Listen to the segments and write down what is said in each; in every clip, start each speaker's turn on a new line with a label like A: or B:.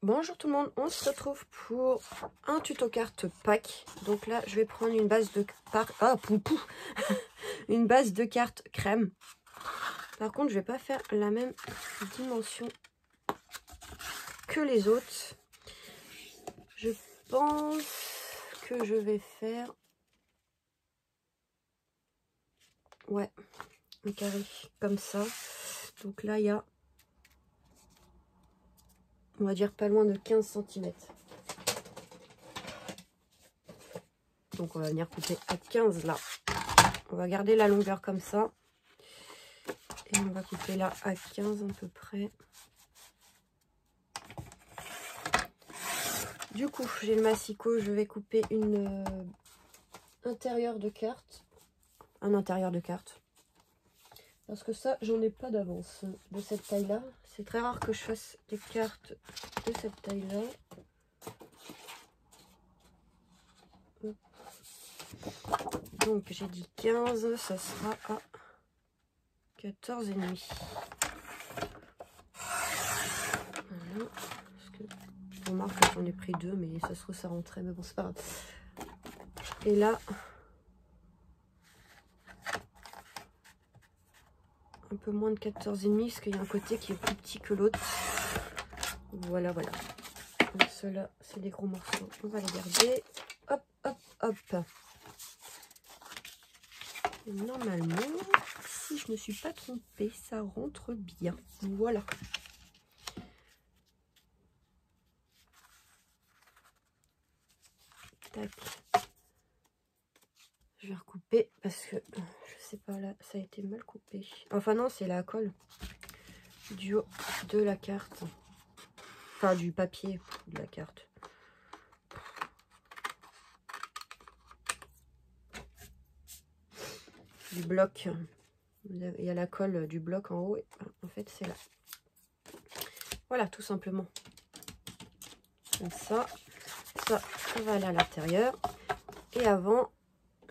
A: Bonjour tout le monde, on se retrouve pour un tuto carte pack. Donc là, je vais prendre une base de une base de cartes crème. Par contre, je vais pas faire la même dimension que les autres. Je pense que je vais faire un carré comme ça. Donc là, il y a, on va dire, pas loin de 15 cm. Donc on va venir couper à 15 là. On va garder la longueur comme ça. Et on va couper là à 15 à peu près. Du coup, j'ai le massicot. Je vais couper une intérieur de carte. Un intérieur de carte. Parce que ça, j'en ai pas d'avance de cette taille-là. C'est très rare que je fasse des cartes de cette taille-là. Donc, j'ai dit 15. Ça sera à 14,5. Voilà. Parce que je remarque que j'en ai pris 2, mais ça se trouve ça rentrait. Mais bon, c'est pas grave. Et là, un peu moins de 14,5 parce qu'il y a un côté qui est plus petit que l'autre. Voilà. Donc ceux-là, c'est des gros morceaux. On va les garder. Hop. Et normalement, si je ne me suis pas trompée, ça rentre bien. Voilà. Tac. Je vais recouper parce que je sais pas, là, ça a été mal coupé. Enfin non, c'est la colle du haut de la carte. Enfin, du papier de la carte. Du bloc. Il y a la colle du bloc en haut. Et en fait, c'est là. Voilà, tout simplement. Comme ça. Ça va aller à l'intérieur. Et avant,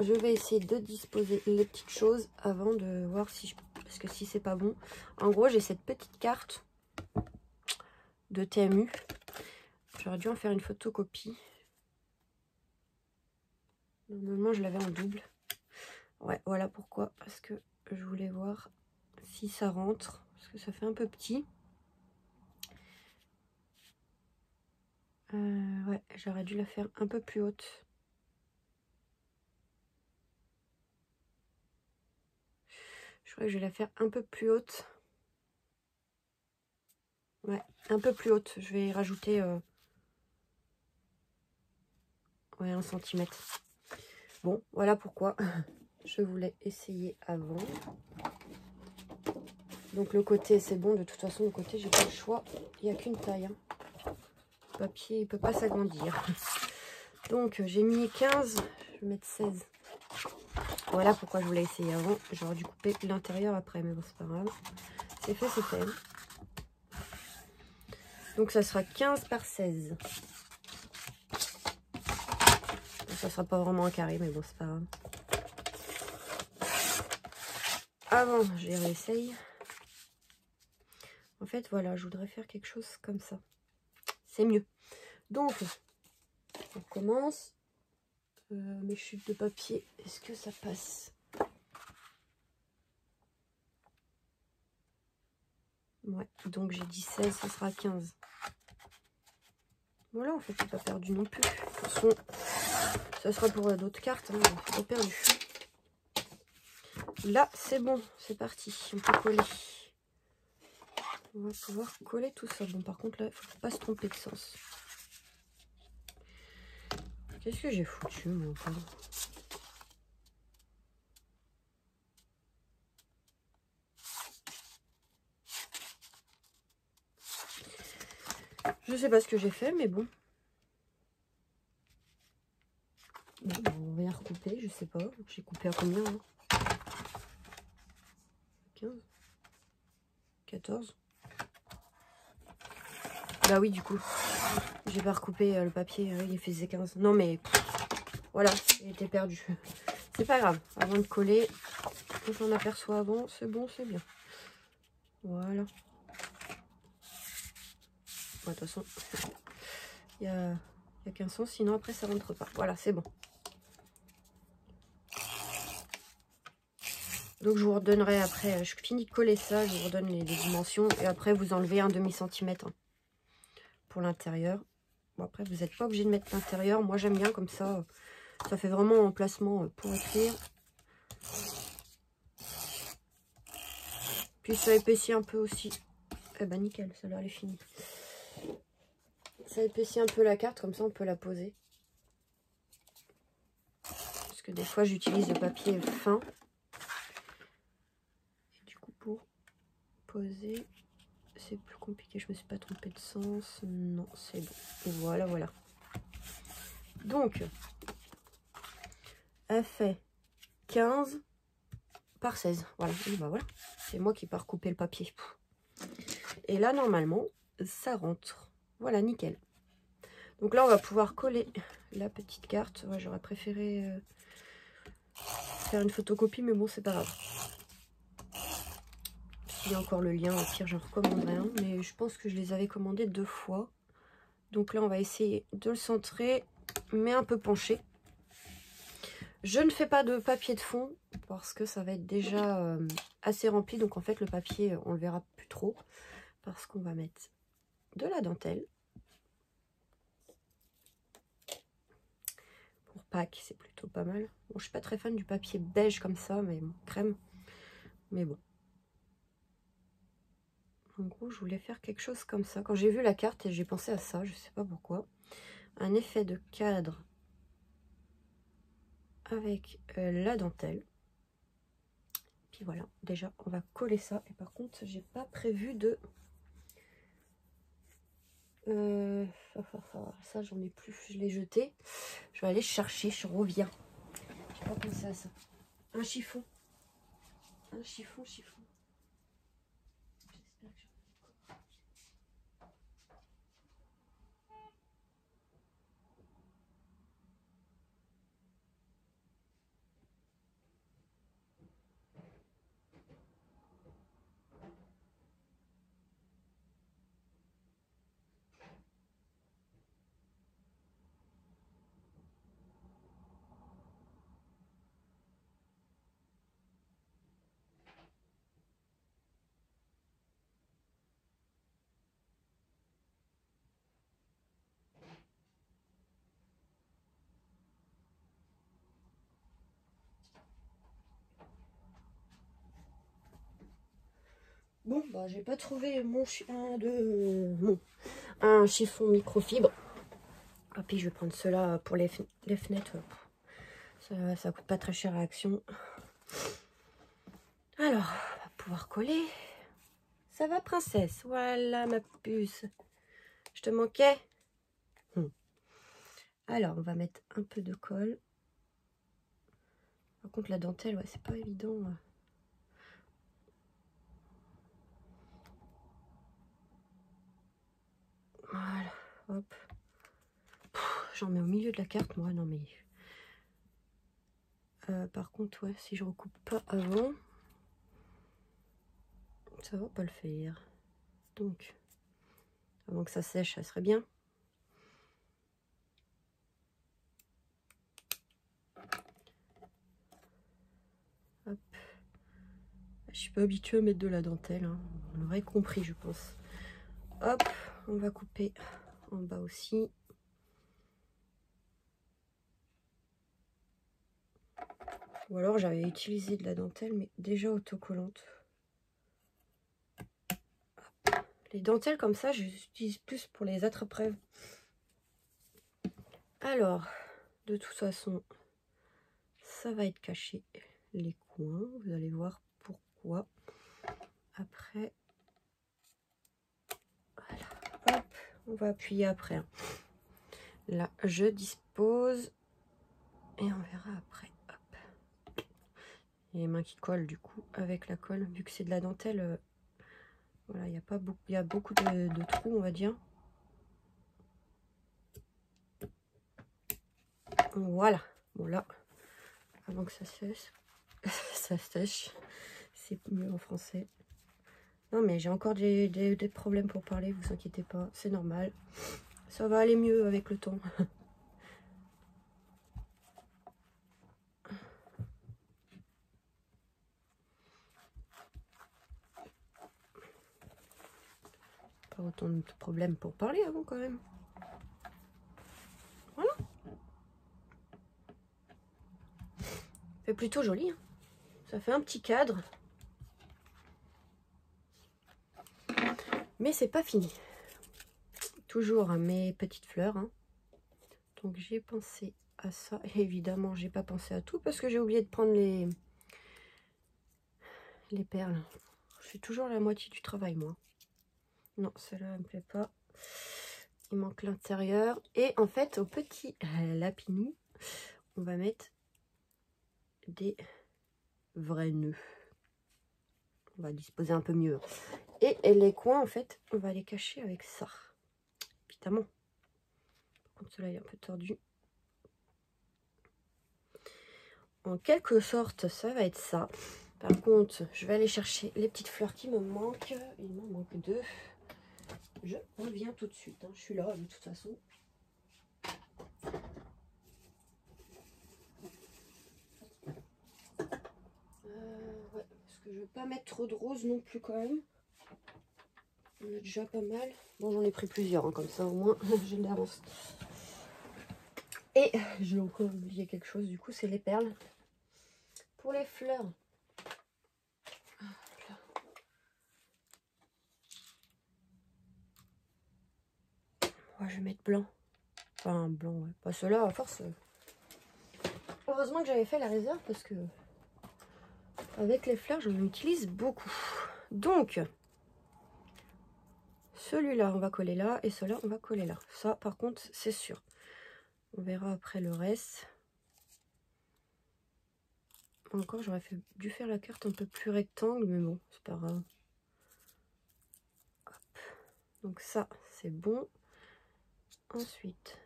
A: je vais essayer de disposer les petites choses avant de voir si je... Parce que si c'est pas bon. En gros, j'ai cette petite carte de TMU. J'aurais dû en faire une photocopie. Normalement, je l'avais en double. Ouais, voilà pourquoi. Parce que je voulais voir si ça rentre. Parce que ça fait un peu petit. Ouais, j'aurais dû la faire un peu plus haute. Je crois que je vais la faire un peu plus haute. Ouais, un peu plus haute. Je vais rajouter ouais, 1 cm. Bon, voilà pourquoi je voulais essayer avant. Donc le côté, c'est bon. De toute façon, le côté, j'ai pas le choix. Il n'y a qu'une taille. Hein. Le papier, il peut pas s'agrandir. Donc, j'ai mis 15. Je vais mettre 16. Voilà pourquoi je voulais essayer avant. J'aurais dû couper l'intérieur après, mais bon, c'est pas grave. C'est fait, c'est fait. Donc, ça sera 15 par 16. Ça sera pas vraiment un carré, mais bon, c'est pas grave. Avant, je les réessaye. En fait, voilà, je voudrais faire quelque chose comme ça. C'est mieux. Donc, on commence. Mes chutes de papier, est-ce que ça passe? Ouais, donc j'ai dit 16, ça sera 15. Voilà, en fait, c'est pas perdu non plus. De toute façon, ça sera pour d'autres cartes, hein, c'est pas perdu. Là, c'est bon, c'est parti. On peut coller. On va pouvoir coller tout ça. Bon, par contre, là, il faut pas se tromper de sens. Qu'est-ce que j'ai foutu, moi, encore? Je sais pas ce que j'ai fait, mais bon. Bon, on va y recouper, je sais pas. J'ai coupé à combien, hein? 15 14. Bah oui, du coup, j'ai pas recoupé le papier, il faisait 15. Non, mais voilà, il était perdu. C'est pas grave, avant de coller, quand on aperçoit avant, c'est bon, c'est bien. Voilà. De toute façon, il y a qu'un sens, sinon après ça rentre pas. Voilà, c'est bon. Donc je vous redonnerai après, je finis de coller ça, je vous redonne les dimensions. Et après vous enlevez un demi-centimètre pour l'intérieur. Bon, après vous n'êtes pas obligé de mettre l'intérieur. Moi j'aime bien comme ça. Ça fait vraiment un emplacement pour écrire. Puis ça épaissit un peu aussi. Eh ben nickel, celle-là elle est finie. Ça épaissit un peu la carte, comme ça on peut la poser. Parce que des fois j'utilise le papier fin. Et du coup pour poser, c'est plus compliqué. Je me suis pas trompée de sens. Non, c'est bon. Voilà, voilà. Donc, elle fait 15 par 16. Voilà, et bah voilà. C'est moi qui pars couper le papier. Et là, normalement, ça rentre. Voilà, nickel. Donc là, on va pouvoir coller la petite carte. Ouais, j'aurais préféré faire une photocopie, mais bon, c'est pas grave. S'il y a encore le lien, au pire, j'en recommanderai un. Mais je pense que je les avais commandés 2 fois. Donc là, on va essayer de le centrer, mais un peu penché. Je ne fais pas de papier de fond parce que ça va être déjà assez rempli. Donc en fait, le papier, on le verra plus trop. Parce qu'on va mettre de la dentelle. Pour Pâques, c'est plutôt pas mal. Bon, je suis pas très fan du papier beige comme ça, mais bon, crème. Mais bon. En gros, je voulais faire quelque chose comme ça. Quand j'ai vu la carte, j'ai pensé à ça, je sais pas pourquoi. Un effet de cadre avec la dentelle. Puis voilà, déjà, on va coller ça. Et par contre, j'ai pas prévu de... ça, j'en ai plus, je l'ai jeté. Je vais aller chercher, je reviens. J'ai pas pensé à ça. Un chiffon. Un chiffon. J'espère que j'en ai. Bon, bah, j'ai pas trouvé un chiffon microfibre. Ah, puis je vais prendre cela pour les fenêtres. Ça coûte pas très cher à Action. Alors, on va pouvoir coller. Ça va, princesse? Voilà, ma puce. Je te manquais? Alors, on va mettre un peu de colle. Par contre, la dentelle, ouais, c'est pas évident. Voilà, hop. J'en mets au milieu de la carte, moi. Non, mais... par contre, ouais, si je recoupe pas avant, ça va pas le faire. Donc, avant que ça sèche, ça serait bien. Hop. Je suis pas habituée à mettre de la dentelle, hein. On l'aurait compris, je pense. Hop, on va couper en bas aussi. Ou alors j'avais utilisé de la dentelle, mais déjà autocollante. Hop. Les dentelles comme ça, je les utilise plus pour les attrape-rêves. Alors, de toute façon, ça va être caché les coins. Vous allez voir pourquoi. Après, voilà. Hop, on va appuyer après. Hein. Là, je dispose et on verra après. Hop. Les mains qui collent du coup avec la colle, vu que c'est de la dentelle. Voilà, il y a pas beaucoup, il y a beaucoup de trous, on va dire. Voilà. Bon là, avant que ça sèche, ça sèche, c'est mieux en français. Non, mais j'ai encore des problèmes pour parler, vous inquiétez pas, c'est normal. Ça va aller mieux avec le temps. Pas autant de problèmes pour parler avant quand même. Voilà. C'est plutôt joli. Hein. Ça fait un petit cadre. Mais c'est pas fini. Toujours mes petites fleurs. Hein. Donc j'ai pensé à ça. Et évidemment, j'ai pas pensé à tout parce que j'ai oublié de prendre les perles. Je fais toujours la moitié du travail, moi. Non, celle-là, elle me plaît pas. Il manque l'intérieur. Et en fait, au petit lapinou, on va mettre des vrais nœuds. On va disposer un peu mieux. Et les coins, en fait, on va les cacher avec ça. Évidemment. Par contre, celui-là, il est un peu tordu. En quelque sorte, ça va être ça. Par contre, je vais aller chercher les petites fleurs qui me manquent. Il m'en manque 2. Je reviens tout de suite. Hein. Je suis là, de toute façon. Ouais, parce que je ne veux pas mettre trop de rose non plus quand même. On a déjà pas mal. Bon, j'en ai pris plusieurs, hein, comme ça au moins j'ai de l'avance. Et j'ai encore oublié quelque chose, du coup, c'est les perles. Pour les fleurs. Ouais, je vais mettre blanc. Enfin, blanc, ouais. Pas ceux-là, à force. Heureusement que j'avais fait la réserve parce que avec les fleurs, j'en utilise beaucoup. Donc, celui-là, on va coller là et celui-là, on va coller là. Ça, par contre, c'est sûr. On verra après le reste. Encore, j'aurais dû faire la carte un peu plus rectangle, mais bon, c'est pas grave. Hop. Donc ça, c'est bon. Ensuite,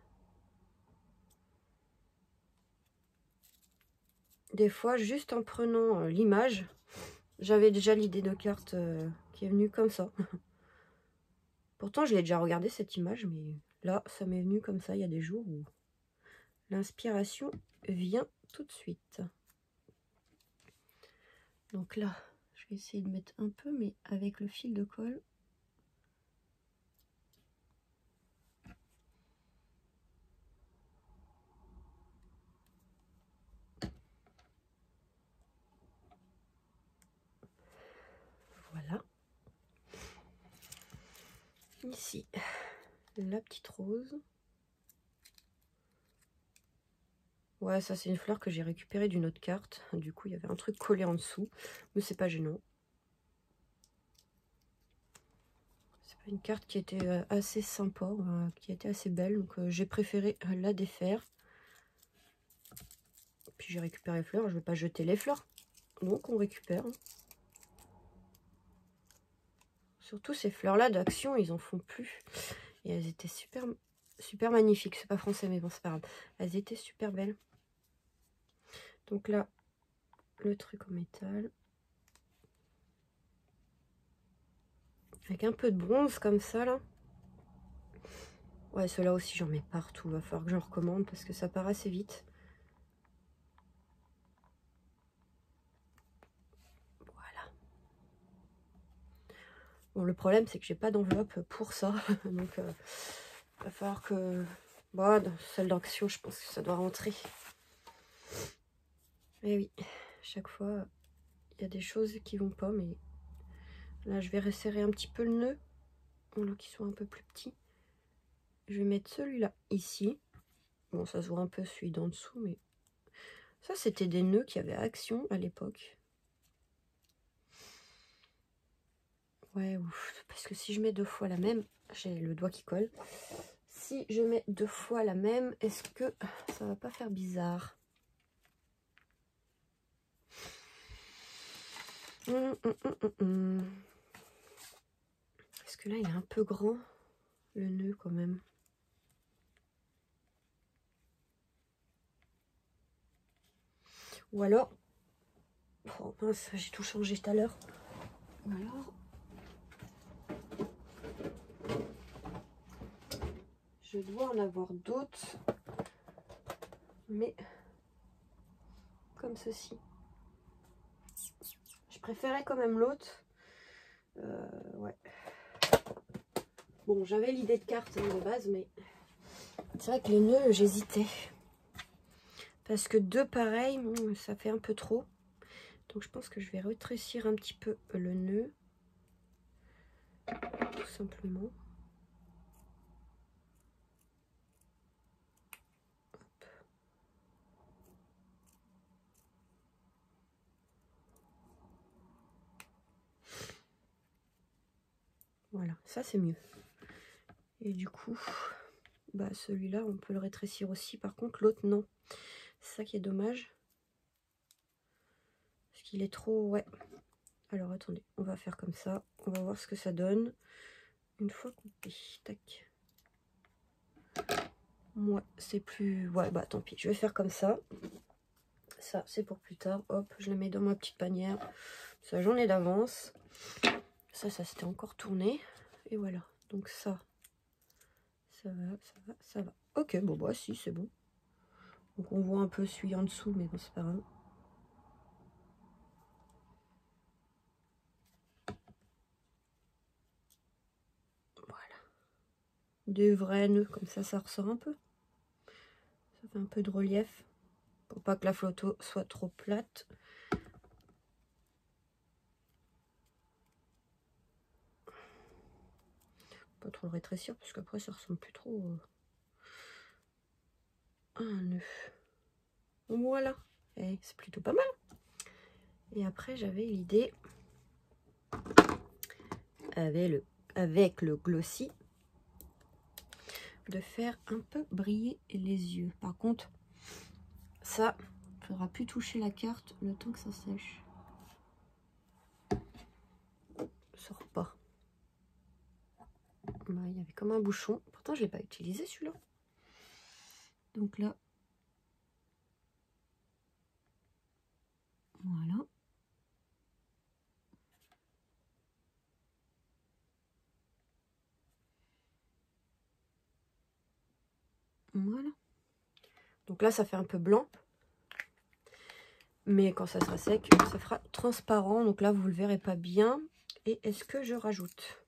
A: des fois, juste en prenant l'image, j'avais déjà l'idée de carte qui est venue comme ça. Pourtant, je l'ai déjà regardé cette image, mais là, ça m'est venu comme ça. Il y a des jours où l'inspiration vient tout de suite. Donc là, je vais essayer de mettre un peu, mais avec le fil de colle. Voilà. Ici, la petite rose. Ouais, ça c'est une fleur que j'ai récupérée d'une autre carte. Du coup, il y avait un truc collé en dessous. Mais c'est pas gênant. C'est pas une carte qui était assez sympa, qui était assez belle. Donc j'ai préféré la défaire. Puis j'ai récupéré les fleurs. Je vais pas jeter les fleurs. Donc on récupère. Surtout ces fleurs-là d'Action, ils en font plus. Et elles étaient super, super magnifiques. C'est pas français, mais bon, c'est pas grave. Elles étaient super belles. Donc là, le truc en métal. Avec un peu de bronze comme ça, là. Ouais, ceux-là aussi, j'en mets partout. Va falloir que j'en recommande parce que ça part assez vite. Voilà. Bon, le problème, c'est que j'ai pas d'enveloppe pour ça. Donc, va falloir que... Bon, celle d'Action, je pense que ça doit rentrer. Et oui, chaque fois, il y a des choses qui vont pas, mais... Là, je vais resserrer un petit peu le nœud. Voilà, qui soit un peu plus petit. Je vais mettre celui-là ici. Bon, ça se voit un peu celui d'en dessous, mais... Ça, c'était des nœuds qui avaient Action à l'époque. Ouais, ouf. Parce que si je mets 2 fois la même... J'ai le doigt qui colle. Si je mets 2 fois la même, est-ce que ça va pas faire bizarre? Parce que là, il est un peu grand, le nœud quand même. Ou alors... Oh mince, j'ai tout changé tout à l'heure. Ou alors... dois en avoir d'autres. Mais comme ceci. Je préférais quand même l'autre. Ouais. Bon, j'avais l'idée de carte de base, mais c'est vrai que les nœuds, j'hésitais. Parce que deux pareils, ça fait un peu trop. Donc je pense que je vais rétrécir un petit peu le nœud. Tout simplement. Hop. Voilà, ça c'est mieux. Et du coup, bah celui-là, on peut le rétrécir aussi. Par contre, l'autre, non. C'est ça qui est dommage. Parce qu'il est trop... Ouais. Alors, attendez. On va faire comme ça. On va voir ce que ça donne. Une fois coupé. Tac. Moi, c'est plus... Ouais, bah tant pis. Je vais faire comme ça. Ça, c'est pour plus tard. Hop, je le mets dans ma petite panière. Ça, j'en ai d'avance. Ça s'était encore tourné. Et voilà. Donc ça va, ça va. Ok, bon, bah si, c'est bon. Donc on voit un peu celui en dessous, mais bon, c'est pas grave. Voilà. Des vrais nœuds, comme ça ressort un peu. Ça fait un peu de relief. Pour pas que la photo soit trop plate. Pas trop le rétrécir, parce qu'après ça ressemble plus trop à un nœud. Voilà. Et c'est plutôt pas mal. Et après, j'avais l'idée avec le glossy de faire un peu briller les yeux. Par contre, ça, il faudra plus toucher la carte le temps que ça sèche. Ça sort pas. Bah, il y avait comme un bouchon. Pourtant, je l'ai pas utilisé celui-là. Donc là, voilà. Voilà. Donc là, ça fait un peu blanc. Mais quand ça sera sec, ça fera transparent. Donc là, vous le verrez pas bien. Et est-ce que je rajoute?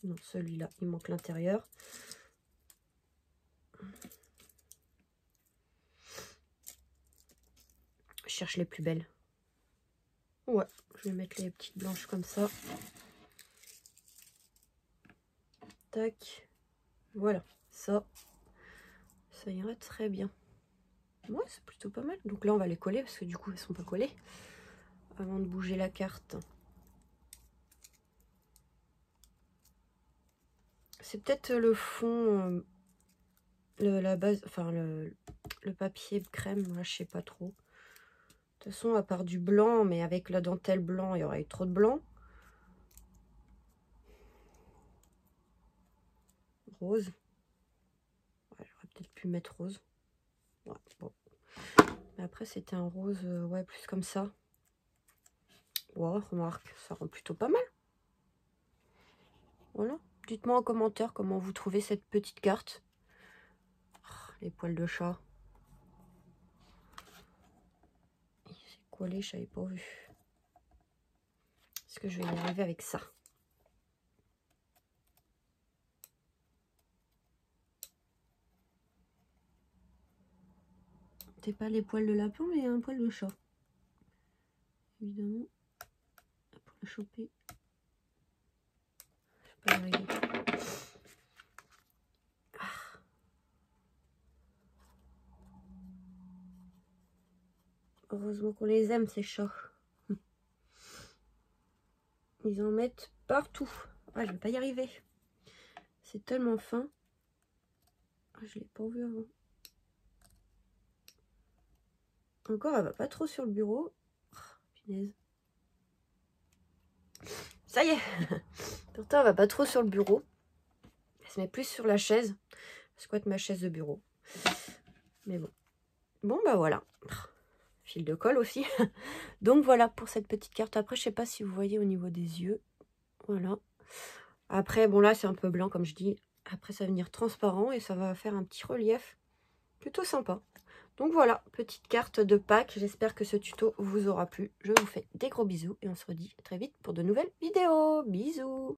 A: Non, celui-là, il manque l'intérieur. Je cherche les plus belles. Ouais, je vais mettre les petites blanches comme ça. Tac. Voilà, ça ira très bien. Ouais, c'est plutôt pas mal. Donc là, on va les coller parce que du coup, elles sont pas collées. Avant de bouger la carte. C'est peut-être le fond, la base, enfin le papier crème, là, je sais pas trop. De toute façon, à part du blanc, mais avec la dentelle blanc, il y aurait eu trop de blanc. Rose. Ouais, j'aurais peut-être pu mettre rose. Ouais, bon. Mais après, c'était un rose, ouais, plus comme ça. Ouais, remarque, ça rend plutôt pas mal. Voilà. Dites-moi en commentaire comment vous trouvez cette petite carte. Oh, les poils de chat. C'est collé, je n'avais pas vu. Est-ce que je vais y arriver avec ça? C'est pas les poils de lapin, mais un poil de chat. Évidemment. Pour le choper. Je vais pas y arriver. Heureusement qu'on les aime, ces chats. Ils en mettent partout. Ah, je vais pas y arriver. C'est tellement fin. Ah, je l'ai pas vu avant. Encore, elle va pas trop sur le bureau. Oh, punaise. Ça y est. Pourtant, elle va pas trop sur le bureau. Elle se met plus sur la chaise. Elle squatte ma chaise de bureau. Mais bon. Bon, bah voilà. Fil de colle aussi. Donc voilà pour cette petite carte. Après, je sais pas si vous voyez au niveau des yeux. Voilà. Après, bon là, c'est un peu blanc, comme je dis. Après, ça va venir transparent et ça va faire un petit relief plutôt sympa. Donc voilà, petite carte de Pâques. J'espère que ce tuto vous aura plu. Je vous fais des gros bisous et on se redit très vite pour de nouvelles vidéos. Bisous!